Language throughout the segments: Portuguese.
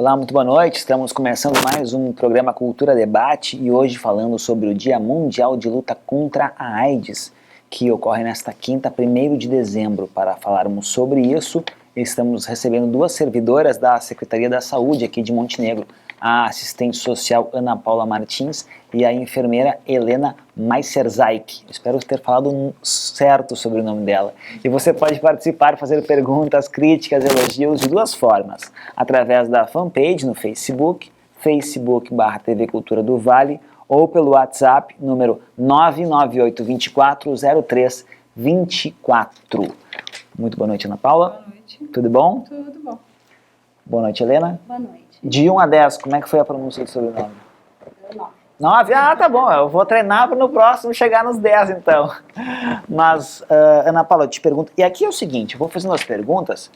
Olá, muito boa noite. Estamos começando mais um programa Cultura Debate e hoje falando sobre o Dia Mundial de Luta contra a AIDS, que ocorre nesta quinta, 1º de dezembro. Para falarmos sobre isso, estamos recebendo duas servidoras da Secretaria da Saúde aqui de Montenegro, a assistente social Ana Paula Martins e a enfermeira Helena Maiserzaik. Espero ter falado certo sobre o nome dela. E você pode participar, fazer perguntas, críticas, elogios de duas formas. Através da fanpage no Facebook, facebook.com/TV Cultura do Vale, ou pelo WhatsApp, número 998240324. Muito boa noite, Ana Paula. Boa noite. Tudo bom? Tudo bom. Boa noite, Helena. Boa noite. De 1 a 10, como é que foi a pronúncia do sobrenome? 9. 9? Ah, tá bom, eu vou treinar para no próximo chegar nos 10, então. Mas, Ana Paula, eu te pergunto, e aqui é o seguinte, eu vou fazendo as perguntas,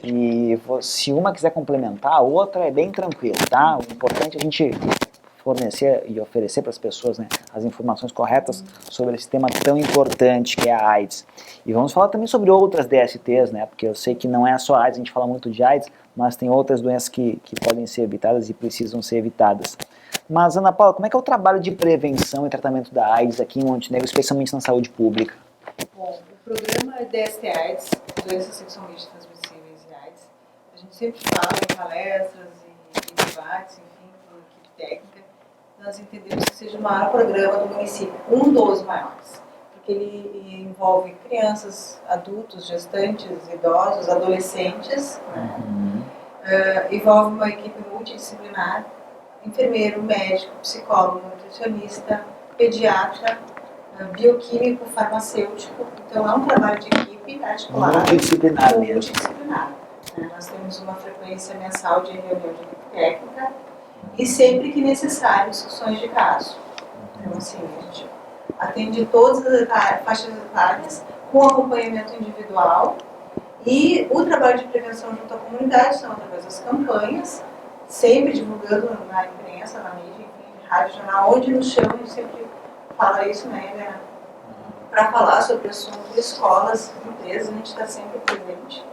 e se uma quiser complementar, a outra é bem tranquilo, tá? O importante é a gente fornecer e oferecer para as pessoas, né, as informações corretas sobre esse tema tão importante que é a AIDS. E vamos falar também sobre outras DSTs, né, porque eu sei que não é só a AIDS, a gente fala muito de AIDS, mas tem outras doenças que podem ser evitadas e precisam ser evitadas. Mas, Ana Paula, como é que é o trabalho de prevenção e tratamento da AIDS aqui em Montenegro, especialmente na saúde pública? Bom, o programa DST-AIDS, Doenças Sexualmente Transmissíveis e AIDS, a gente sempre fala em palestras e debates, enfim, com a equipe técnica, nós entendemos que seja o maior programa do município, um dos maiores, porque ele envolve crianças, adultos, gestantes, idosos, adolescentes, né? Envolve uma equipe multidisciplinar, enfermeiro, médico, psicólogo, nutricionista, pediatra, bioquímico, farmacêutico. Então é um trabalho de equipe articulado. Multidisciplinar mesmo. Multidisciplinar. Nós temos uma frequência mensal de reunião de equipe técnica e sempre que necessário discussões de caso. Então assim, a gente atende todas as faixas etárias com acompanhamento individual e o trabalho de prevenção junto à comunidade são através das campanhas, sempre divulgando na imprensa, na mídia, enfim, rádio, jornal, onde nos chamam, a gente sempre fala isso, né, Helena? Para falar sobre o assunto, escolas, empresas, a gente está sempre presente.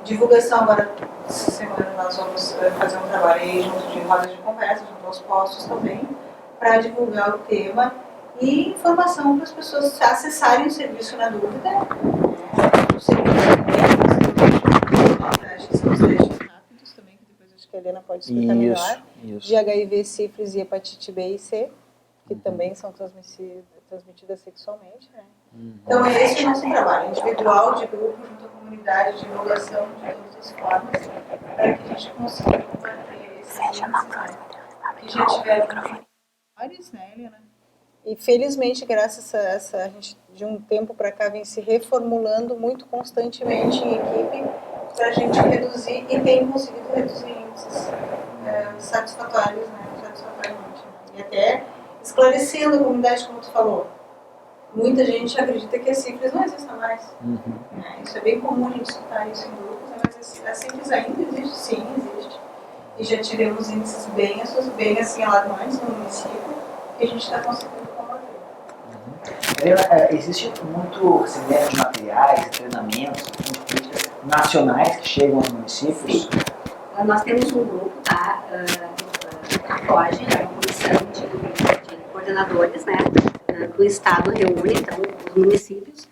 Divulgação, agora, essa semana nós vamos fazer um trabalho aí junto de rodas de conversa, junto aos postos também, para divulgar o tema e informação para as pessoas acessarem o serviço na dúvida. O serviço que são os testes rápidos também, que depois acho que a Helena pode explicar melhor, de HIV, sífilis e hepatite B e C, que também são transmitidas sexualmente, né? Então esse é o nosso trabalho, individual, de grupo, junto à comunidade, divulgação de todas as formas, para que a gente consiga combater esses índices, né? Que já tiveram vários, né, Helena? E felizmente, graças a essa, a gente de um tempo para cá vem se reformulando muito constantemente em equipe para a gente reduzir e tem conseguido reduzir índices satisfatórios, né, satisfatoriamente. E até esclarecendo a comunidade, como tu falou. Muita gente acredita que a sífilis não existe mais. Isso é bem comum a gente escutar isso em grupos, né, mas a sífilis ainda existe, sim, existe. E já tivemos índices bem assim alarmantes no município que a gente está conseguindo combater. Existe muito recebimento de materiais, treinamentos, políticas nacionais que chegam aos municípios? Sim. Nós temos um grupo, tá? A COGE, é uma comissão de coordenadores, né? Do Estado reúne, então, os municípios.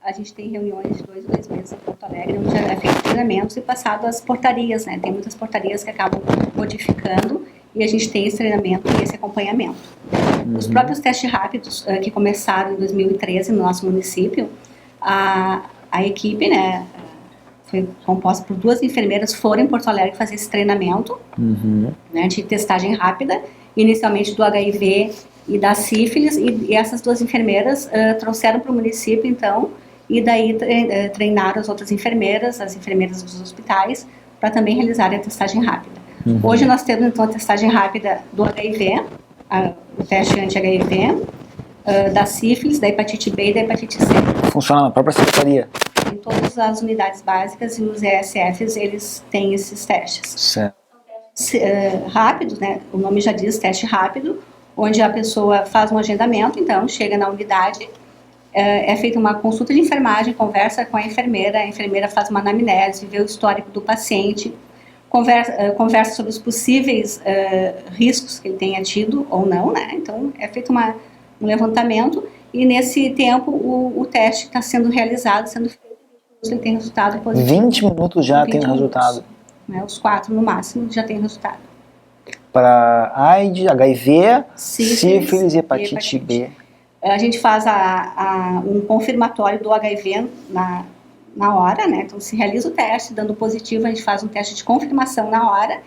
A gente tem reuniões de 2 meses em Porto Alegre, onde é feito treinamentos e passado as portarias, né? Tem muitas portarias que acabam modificando e a gente tem esse treinamento e esse acompanhamento. Os próprios testes rápidos que começaram em 2013 no nosso município, a equipe, né, foi composta por 2 enfermeiras, foram em Porto Alegre fazer esse treinamento, né, de testagem rápida, inicialmente do HIV e da sífilis, e essas 2 enfermeiras trouxeram para o município, então, e daí treinaram as outras enfermeiras, as enfermeiras dos hospitais, para também realizarem a testagem rápida. Hoje nós temos, então, a testagem rápida do HIV, o teste anti-HIV, da sífilis, da hepatite B e da hepatite C. Funciona na própria secretaria? Em todas as unidades básicas e os ESFs, eles têm esses testes. Certo. Rápidos, né? O nome já diz teste rápido, onde a pessoa faz um agendamento, então chega na unidade, é feita uma consulta de enfermagem, conversa com a enfermeira faz uma anamnese, vê o histórico do paciente, conversa sobre os possíveis riscos que ele tenha tido ou não, né? Então, é feito um levantamento e, nesse tempo, o teste está sendo realizado, sendo feito, ele tem resultado positivo. 20 minutos já tem resultado. Né? Os 4 no máximo já tem resultado. Para AIDS, HIV, sífilis e hepatite B. A gente faz um confirmatório do HIV na hora, né? Então, se realiza o teste, dando positivo, a gente faz um teste de confirmação na hora.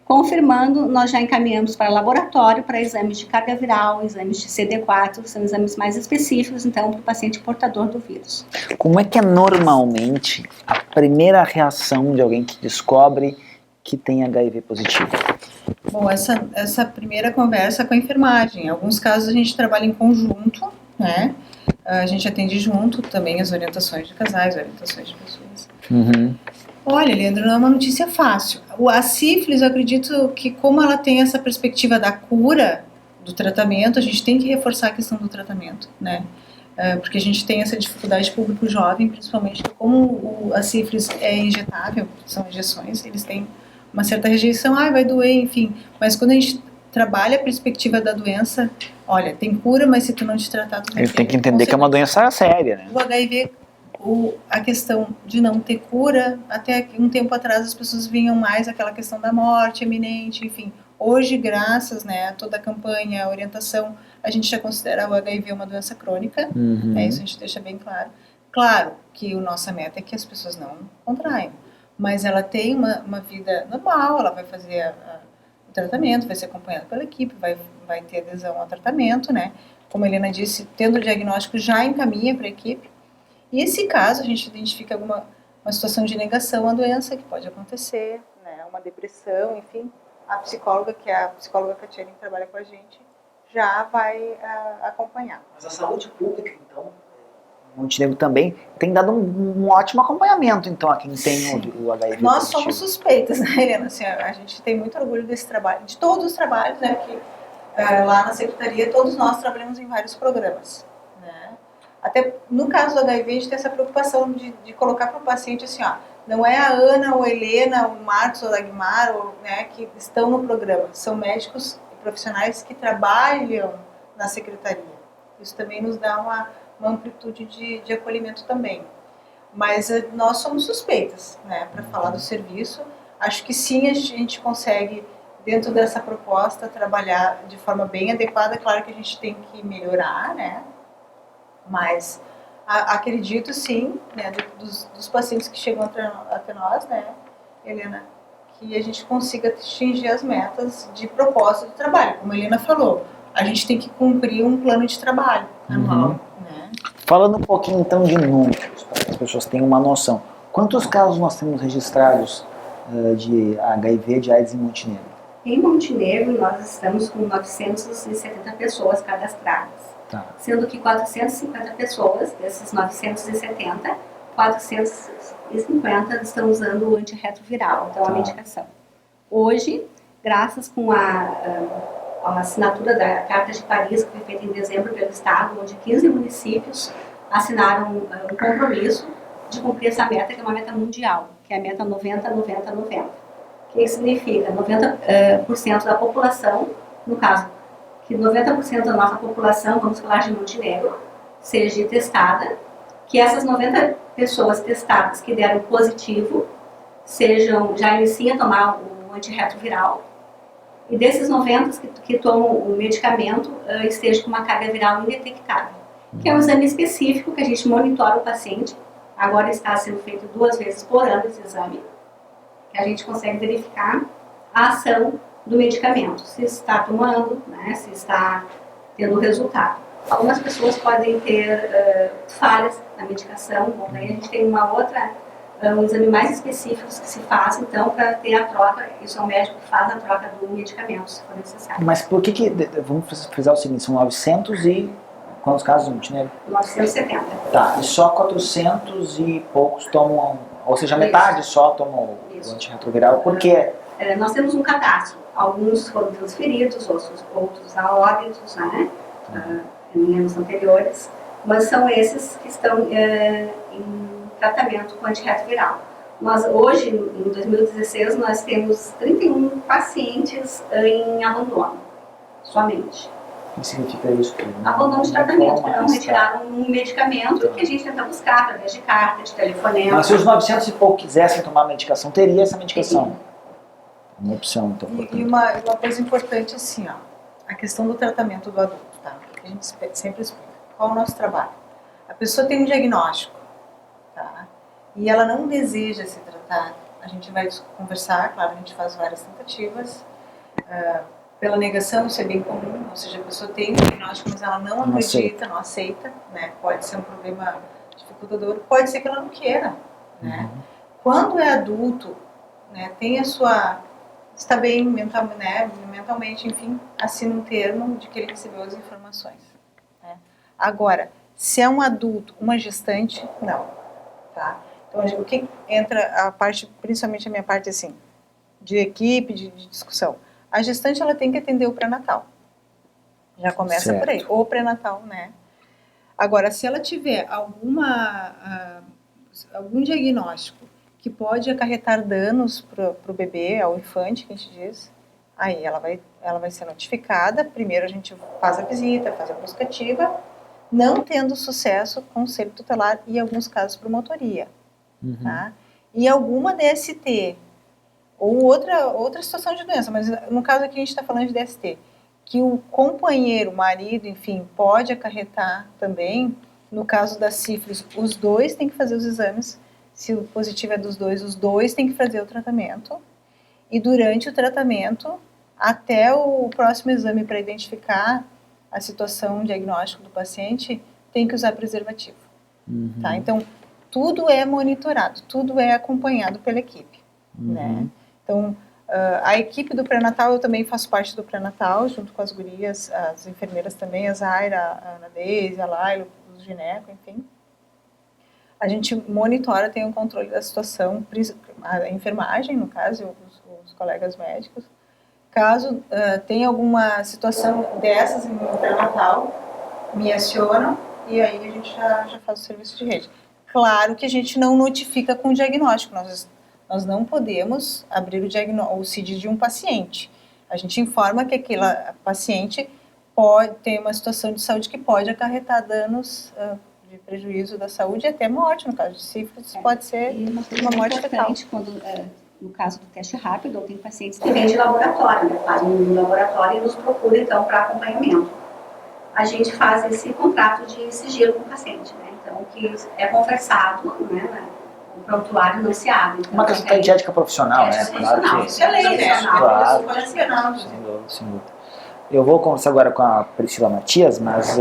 Confirmando, nós já encaminhamos para laboratório, para exames de carga viral, exames de CD4, são exames mais específicos, então, para o paciente portador do vírus. Como é que é normalmente a primeira reação de alguém que descobre que tem HIV positivo? Bom, essa primeira conversa com a enfermagem. Em alguns casos a gente trabalha em conjunto, né? A gente atende junto também as orientações de casais, orientações de pessoas. Uhum. Olha, Leandro, não é uma notícia fácil. A sífilis, eu acredito que como ela tem essa perspectiva da cura, do tratamento, a gente tem que reforçar a questão do tratamento, né? Porque a gente tem essa dificuldade de público jovem, principalmente como a sífilis é injetável, são injeções, eles têm uma certa rejeição, vai doer, enfim. Mas quando a gente trabalha a perspectiva da doença, olha, tem cura, mas se tu não te tratar, tu vai ter. Ele tem que entender que é uma doença séria, né? O HIV, a questão de não ter cura, até um tempo atrás as pessoas vinham mais aquela questão da morte iminente, enfim. Hoje, graças, né, a toda a campanha, a orientação, a gente já considera o HIV uma doença crônica, isso a gente deixa bem claro. Claro que a nossa meta é que as pessoas não contraiam, mas ela tem uma vida normal, ela vai fazer o tratamento, vai ser acompanhada pela equipe, vai ter adesão ao tratamento, né? Como a Helena disse, tendo o diagnóstico já encaminha para a equipe. E esse caso, a gente identifica uma situação de negação à doença que pode acontecer, né? Uma depressão, enfim. A psicóloga, que é a psicóloga Catiane, que trabalha com a gente, já vai acompanhar. Mas a saúde pública, então, Montenegro também tem dado um ótimo acompanhamento, então, a quem tem o HIV Nós positivo. somos suspeitas, né, Helena? Assim, a gente tem muito orgulho desse trabalho, de todos os trabalhos, né? Porque lá na Secretaria, todos nós trabalhamos em vários programas, né? Até no caso do HIV, a gente tem essa preocupação de colocar para o paciente assim, não é a Ana, ou a Helena, o Marcos, ou a Dagmar, né, que estão no programa. São médicos e profissionais que trabalham na Secretaria. Isso também nos dá uma amplitude de acolhimento também. Mas nós somos suspeitas, né, para falar do serviço. Acho que sim, a gente consegue, dentro dessa proposta, trabalhar de forma bem adequada. Claro que a gente tem que melhorar, né, mas acredito sim, né, dos pacientes que chegam até nós, né, Helena, que a gente consiga atingir as metas de propósito de trabalho. Como a Helena falou, a gente tem que cumprir um plano de trabalho anual, né? Falando um pouquinho então de números, para que as pessoas tenham uma noção. Quantos casos nós temos registrados de HIV, de AIDS em Montenegro? Em Montenegro, nós estamos com 970 pessoas cadastradas. Tá. Sendo que 450 pessoas, desses 970, 450 estão usando o antirretroviral, então a medicação. Hoje, graças com a assinatura da Carta de Paris, que foi feita em dezembro pelo Estado, onde 15 municípios assinaram um compromisso de cumprir essa meta, que é uma meta mundial, que é a meta 90-90-90. O que significa? 90% da população, no caso, que 90% da nossa população, vamos falar de Montenegro, seja testada, que essas 90 pessoas testadas que deram positivo, já iniciem a tomar o antirretroviral, e desses 90 que tomam o medicamento, esteja com uma carga viral indetectável, que é um exame específico que a gente monitora o paciente. Agora está sendo feito 2 vezes por ano esse exame, que a gente consegue verificar a ação do medicamento, se está tomando, né, se está tendo resultado. Algumas pessoas podem ter falhas na medicação, bom, daí a gente tem um exame mais específico que se faz, então, para ter a troca, isso é o médico que faz a troca do medicamento, se for necessário. Mas por que vamos frisar o seguinte, são 900 e quantos casos no Montenegro? 970. Tá, e só 400 e poucos tomam, ou seja, metade só tomam o antirretroviral, por quê? Nós temos um cadastro, alguns foram transferidos, outros a óbitos, né, em anos anteriores, mas são esses que estão em tratamento com antirretroviral. Nós, hoje, em 2016, nós temos 31 pacientes em abandono, somente. O que significa isso? Abandono de tratamento, porque não retiraram um medicamento que a gente tenta buscar através de carta, de telefonema. Mas se os 900 e pouco quisessem tomar medicação, teria essa medicação? Uma opção, então. E uma coisa importante assim, ó, a questão do tratamento do adulto, tá? Que a gente sempre explica. Qual é o nosso trabalho? A pessoa tem um diagnóstico, tá? E ela não deseja se tratar. A gente vai conversar, claro, a gente faz várias tentativas. Pela negação, isso é bem comum, ou seja, a pessoa tem um diagnóstico, mas ela não acredita, não aceita, né? Pode ser um problema dificultador, pode ser que ela não queira, né? Quando é adulto, né, tem a sua... está bem mentalmente, enfim, assina um termo de que ele recebeu as informações, né? Agora, se é um adulto, uma gestante, não, tá? Então, o que entra a parte, principalmente a minha parte, assim, de equipe, de discussão. A gestante, ela tem que atender o pré-natal. Já começa por aí. Ou pré-natal, né? Agora, se ela tiver algum diagnóstico que pode acarretar danos para o bebê, ao infante, que a gente diz, aí ela vai ser notificada. Primeiro a gente faz a visita, faz a busca ativa, não tendo sucesso, conselho tutelar e, em alguns casos, promotoria. Tá? E alguma DST, ou outra situação de doença, mas no caso aqui a gente está falando de DST, que o companheiro, o marido, enfim, pode acarretar também. No caso da sífilis, os dois têm que fazer os exames. Se o positivo é dos dois, os dois têm que fazer o tratamento. E durante o tratamento, até o próximo exame para identificar a situação diagnóstica do paciente, tem que usar preservativo. Tá? Então, tudo é monitorado, tudo é acompanhado pela equipe, né? Então, a equipe do pré-natal, eu também faço parte do pré-natal, junto com as gurias, as enfermeiras também, a Zaira, a Ana Deise, a Laila, os gineco, enfim. A gente monitora, tem um controle da situação, a enfermagem, no caso, os colegas médicos. Caso tenha alguma situação dessas em pré-natal, me acionam e aí a gente já faz o serviço de rede. Claro que a gente não notifica com o diagnóstico, nós não podemos abrir o CID de um paciente. A gente informa que aquela paciente pode ter uma situação de saúde que pode acarretar danos de prejuízo da saúde e até morte. No caso de sífilis, pode ser uma morte fetal. Quando, no caso do teste rápido, tem pacientes que vêm de laboratório, né? Fazem um laboratório e nos procuram, então, para acompanhamento. A gente faz esse contrato de sigilo com o paciente, né? Então, que é conversado, né? O prontuário não se abre. Então, uma questão de ética profissional, né? Claro que... Isso é lei, né? Claro, sem dúvida. Eu vou conversar agora com a Priscila Matias, mas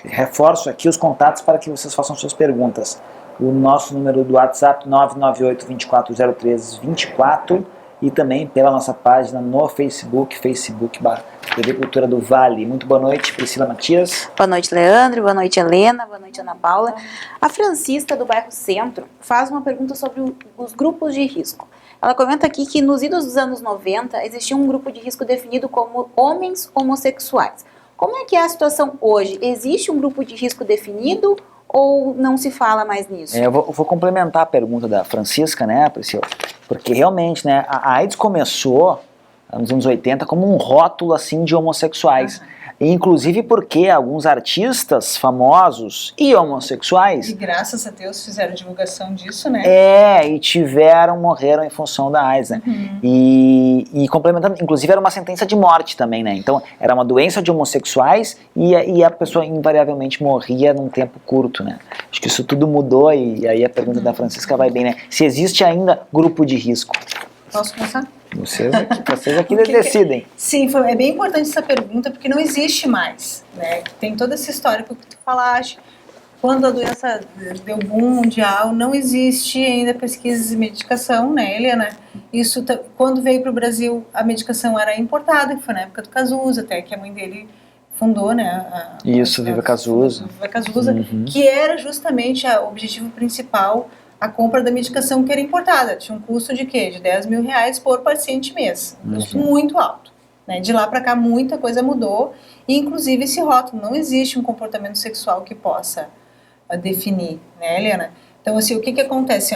reforço aqui os contatos para que vocês façam suas perguntas. O nosso número do WhatsApp 998-2403-24 e também pela nossa página no Facebook, TV Cultura do Vale. Muito boa noite, Priscila Matias. Boa noite, Leandro. Boa noite, Helena. Boa noite, Ana Paula. A Francisca, do bairro Centro, faz uma pergunta sobre os grupos de risco. Ela comenta aqui que nos idos dos anos 90 existia um grupo de risco definido como homens homossexuais. Como é que é a situação hoje? Existe um grupo de risco definido ou não se fala mais nisso? Eu vou complementar a pergunta da Francisca, né, Priscila? Porque realmente, né, a AIDS começou nos anos 80 como um rótulo assim de homossexuais. Inclusive porque alguns artistas famosos e homossexuais... E graças a Deus fizeram divulgação disso, né? E morreram em função da AIDS, né? E complementando, inclusive era uma sentença de morte também, né? Então era uma doença de homossexuais e a pessoa invariavelmente morria num tempo curto, né? Acho que isso tudo mudou e aí a pergunta da Francisca vai bem, né? Se existe ainda grupo de risco. Posso começar? Vocês aqui decidem. Sim, é bem importante essa pergunta, porque não existe mais, né? Tem toda essa história que tu falaste. Quando a doença deu boom mundial, não existe ainda pesquisas e medicação, né, Helena? Isso, quando veio para o Brasil, a medicação era importada, que foi na época do Cazuza, até que a mãe dele fundou, né? Viva Cazuza. Viva Cazuza, que era justamente o objetivo principal, a compra da medicação que era importada. Tinha um custo de quê? De R$10.000 por paciente mês. Um custo muito alto. Né? De lá para cá, muita coisa mudou. E, inclusive, esse rótulo. Não existe um comportamento sexual que possa definir, né, Helena? Então, assim, o que acontece?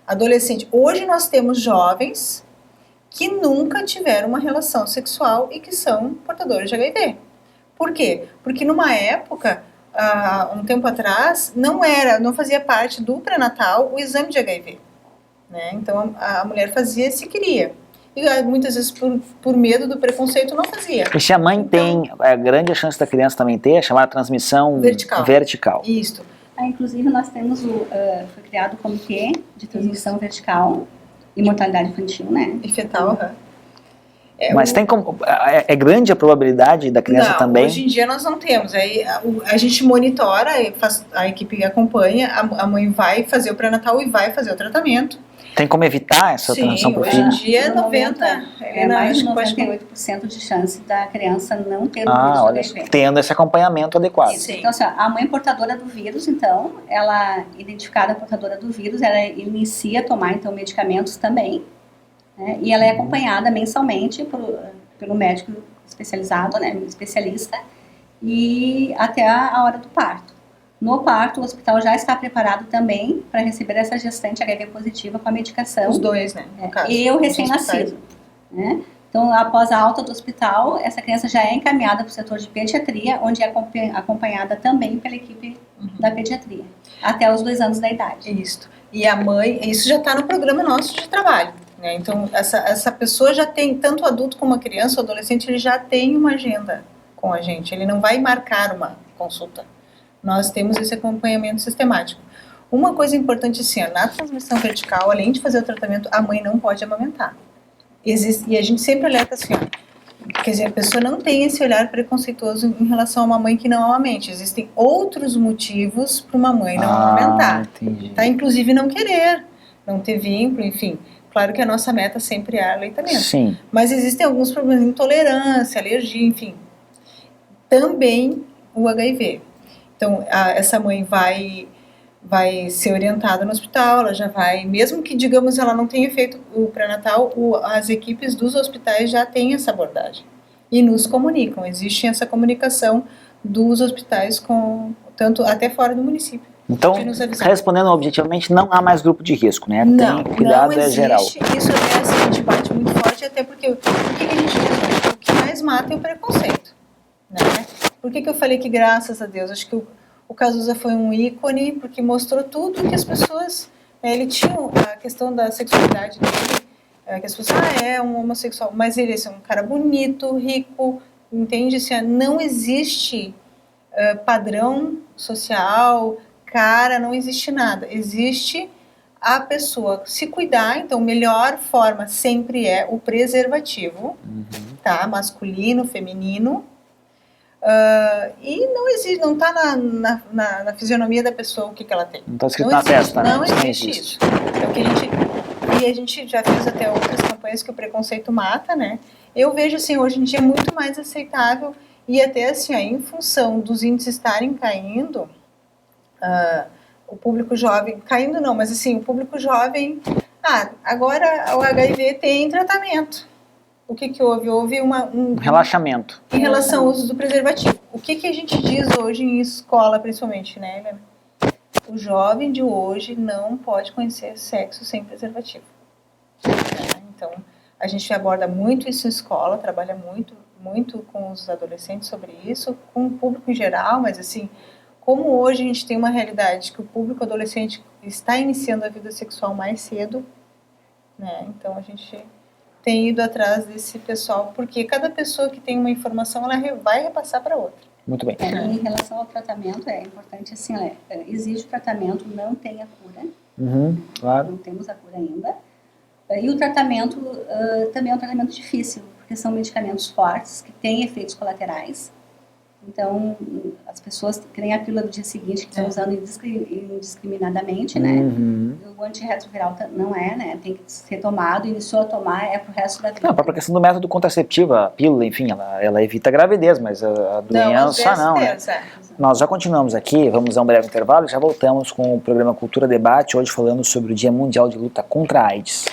adolescente. Hoje nós temos jovens que nunca tiveram uma relação sexual e que são portadores de HIV. Por quê? Porque numa época, um tempo atrás, não fazia parte do pré-natal o exame de HIV. Né? Então a mulher fazia se queria. E muitas vezes por medo do preconceito não fazia. E se a mãe tem, a grande chance da criança também ter, é chamada transmissão vertical. Isso. Inclusive nós temos foi criado o Comitê de Transmissão Vertical e Mortalidade Infantil, né? E fetal, Mas tem como, é grande a probabilidade da criança não, também? Hoje em dia nós não temos. Aí a gente monitora, a equipe acompanha, a mãe vai fazer o pré-natal e vai fazer o tratamento. Tem como evitar essa transmissão para o filho? Hoje em dia é 90%. Mais de 98% de chance da criança não ter o vírus do HIV. Tendo esse acompanhamento adequado. Isso. Então, assim, a mãe portadora do vírus, então, ela, identificada portadora do vírus, ela inicia a tomar, então, medicamentos também. Né, e ela é acompanhada mensalmente pelo médico especializado, né, especialista, e até a hora do parto. No parto, o hospital já está preparado também para receber essa gestante HIV positiva com a medicação. Os dois, né? No caso, e o recém-nascido. Né? Então, após a alta do hospital, essa criança já é encaminhada para o setor de pediatria, onde é acompanhada também pela equipe da pediatria, até os 2 anos da idade. Isso. E a mãe, isso já está no programa nosso de trabalho. Né? Então, essa pessoa já tem, tanto o adulto como a criança, o adolescente, ele já tem uma agenda com a gente. Ele não vai marcar uma consulta. Nós temos esse acompanhamento sistemático. Uma coisa importante assim, na transmissão vertical, além de fazer o tratamento, a mãe não pode amamentar. E a gente sempre alerta assim, quer dizer, a pessoa não tem esse olhar preconceituoso em relação a uma mãe que não amamente. Existem outros motivos para uma mãe não amamentar. Entendi. Tá? Inclusive não querer, não ter vínculo, enfim. Claro que a nossa meta sempre é aleitamento. Sim. Mas existem alguns problemas, intolerância, alergia, enfim. Também o HIV. Então, essa mãe vai ser orientada no hospital, ela já vai, mesmo que, digamos, ela não tenha feito o pré-natal, as equipes dos hospitais já têm essa abordagem e nos comunicam. Existe essa comunicação dos hospitais tanto até fora do município. Então, respondendo objetivamente, não há mais grupo de risco, né? Não, cuidado não existe. Geral. Isso até assim, a gente bate muito forte, até porque o que a gente diz? O que mais mata é o preconceito, né? Por que eu falei que, graças a Deus, acho que o Cazuza foi um ícone, porque mostrou tudo que as pessoas... ele tinha a questão da sexualidade dele, que as pessoas, é um homossexual, mas ele é um cara bonito, rico, entende? Assim, não existe padrão social, cara, não existe nada. Existe a pessoa se cuidar, então a melhor forma sempre é o preservativo, tá? Masculino, feminino, e não existe, não está na fisionomia da pessoa o que ela tem. Não está escrito na testa, né? Não existe isso. Então, a gente já fez até outras campanhas que o preconceito mata, né? Eu vejo assim, hoje em dia muito mais aceitável e até assim, em função dos índices estarem caindo, o público jovem, caindo não, mas assim, o público jovem, agora o HIV tem tratamento. O que houve? Houve um relaxamento em relação ao uso do preservativo. O que a gente diz hoje em escola, principalmente, né, Helena? O jovem de hoje não pode conhecer sexo sem preservativo. Então, a gente aborda muito isso em escola, trabalha muito com os adolescentes sobre isso, com o público em geral, mas assim, como hoje a gente tem uma realidade que o público adolescente está iniciando a vida sexual mais cedo, né? Então a gente tem ido atrás desse pessoal, porque cada pessoa que tem uma informação, ela vai repassar para outra. Muito bem. Em relação ao tratamento, é importante assim, existe o tratamento, não tem a cura. Claro. Não temos a cura ainda. E o tratamento também é um tratamento difícil, porque são medicamentos fortes, que têm efeitos colaterais. Então, as pessoas que nem a pílula do dia seguinte, que estão usando indiscriminadamente, né? O antirretroviral não é, né? Tem que ser tomado, iniciou a tomar, pro resto da vida. Não, a própria questão do método contraceptivo, a pílula, enfim, ela evita a gravidez, mas a doença não, né? Nós já continuamos aqui, vamos a um breve intervalo e já voltamos com o programa Cultura Debate, hoje falando sobre o Dia Mundial de Luta contra a AIDS.